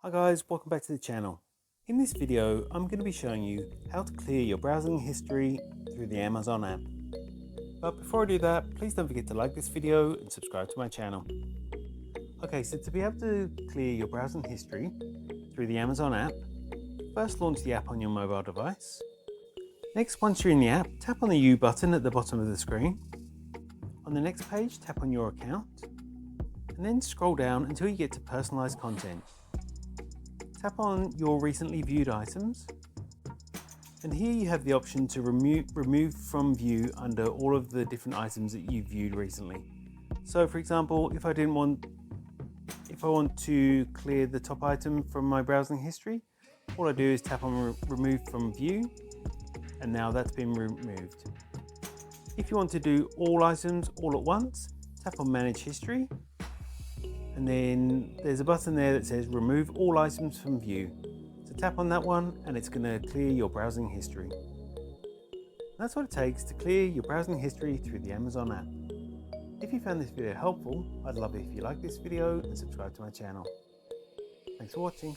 Hi guys, welcome back to the channel. In this video, I'm going to be showing you how to clear your browsing history through the Amazon app. But before I do that, please don't forget to like this video and subscribe to my channel. Okay, so to be able to clear your browsing history through the Amazon app, first launch the app on your mobile device. Next, once you're in the app, tap on the U button at the bottom of the screen. On the next page, tap on your account, and then scroll down until you get to personalized content. Tap on your recently viewed items, and here you have the option to remove from view under all of the different items that you've viewed recently. So for example, if I want to clear the top item from my browsing history, all I do is tap on remove from view, and now that's been removed. If you want to do all items all at once, tap on manage history, and then there's a button there that says remove all items from view. So tap on that one and it's going to clear your browsing history. That's what it takes to clear your browsing history through the Amazon app. If you found this video helpful, I'd love it if you like this video and subscribe to my channel. Thanks for watching.